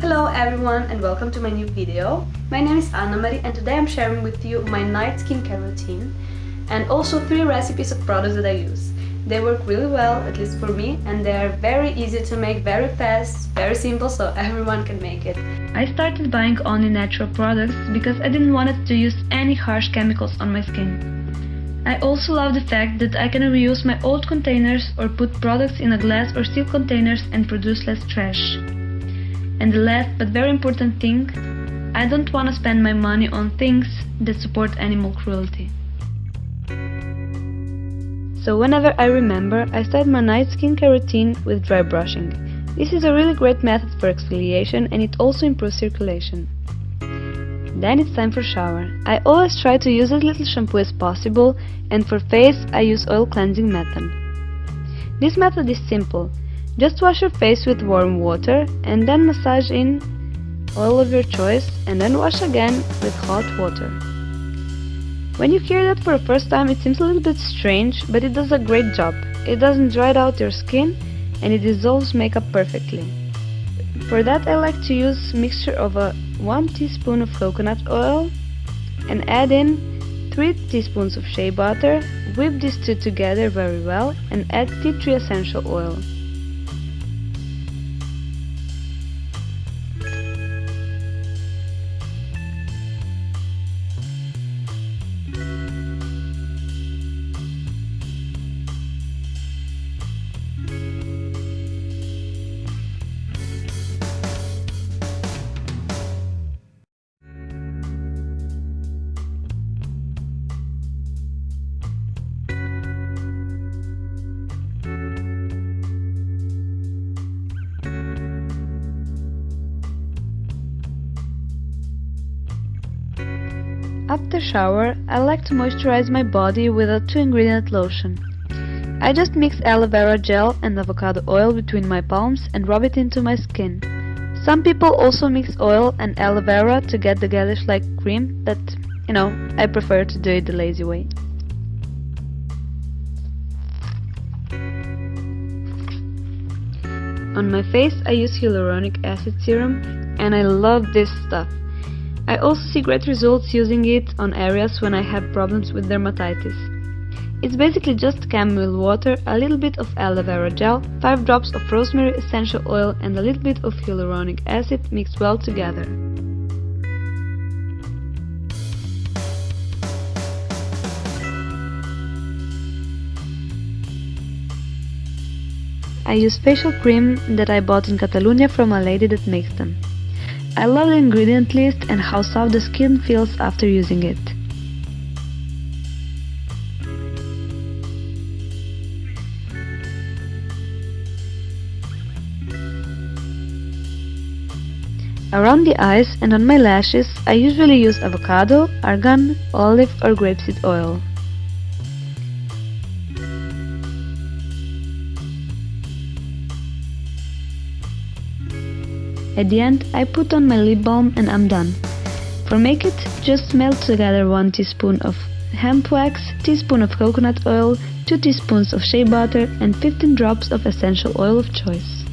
Hello everyone and welcome to my new video. My name is Anamari and today I'm sharing with you my night skincare routine and also 3 recipes of products that I use. They work really well, at least for me, and they are very easy to make, very fast, very simple, so everyone can make it. I started buying only natural products because I didn't want to use any harsh chemicals on my skin. I also love the fact that I can reuse my old containers or put products in a glass or steel containers and produce less trash. And the last but very important thing, I don't want to spend my money on things that support animal cruelty. So whenever I remember, I start my night skincare routine with dry brushing. This is a really great method for exfoliation and it also improves circulation. Then it's time for shower. I always try to use as little shampoo as possible, and for face I use oil cleansing method. This method is simple. Just wash your face with warm water and then massage in oil of your choice and then wash again with hot water. When you hear that for the first time, it seems a little bit strange, but it does a great job. It doesn't dry out your skin and it dissolves makeup perfectly. For that I like to use mixture of 1 teaspoon of coconut oil and add in 3 teaspoons of shea butter, whip these two together very well and add tea tree essential oil. After shower, I like to moisturize my body with a 2-ingredient lotion. I just mix aloe vera gel and avocado oil between my palms and rub it into my skin. Some people also mix oil and aloe vera to get the gelish-like cream, but I prefer to do it the lazy way. On my face I use hyaluronic acid serum and I love this stuff. I also see great results using it on areas when I have problems with dermatitis. It's basically just chamomile water, a little bit of aloe vera gel, 5 drops of rosemary essential oil and a little bit of hyaluronic acid mixed well together. I use facial cream that I bought in Catalonia from a lady that makes them. I love the ingredient list and how soft the skin feels after using it. Around the eyes and on my lashes I usually use avocado, argan, olive or grapeseed oil. At the end, I put on my lip balm and I'm done. For makeup, just melt together 1 teaspoon of hemp wax, teaspoon of coconut oil, 2 teaspoons of shea butter and 15 drops of essential oil of choice.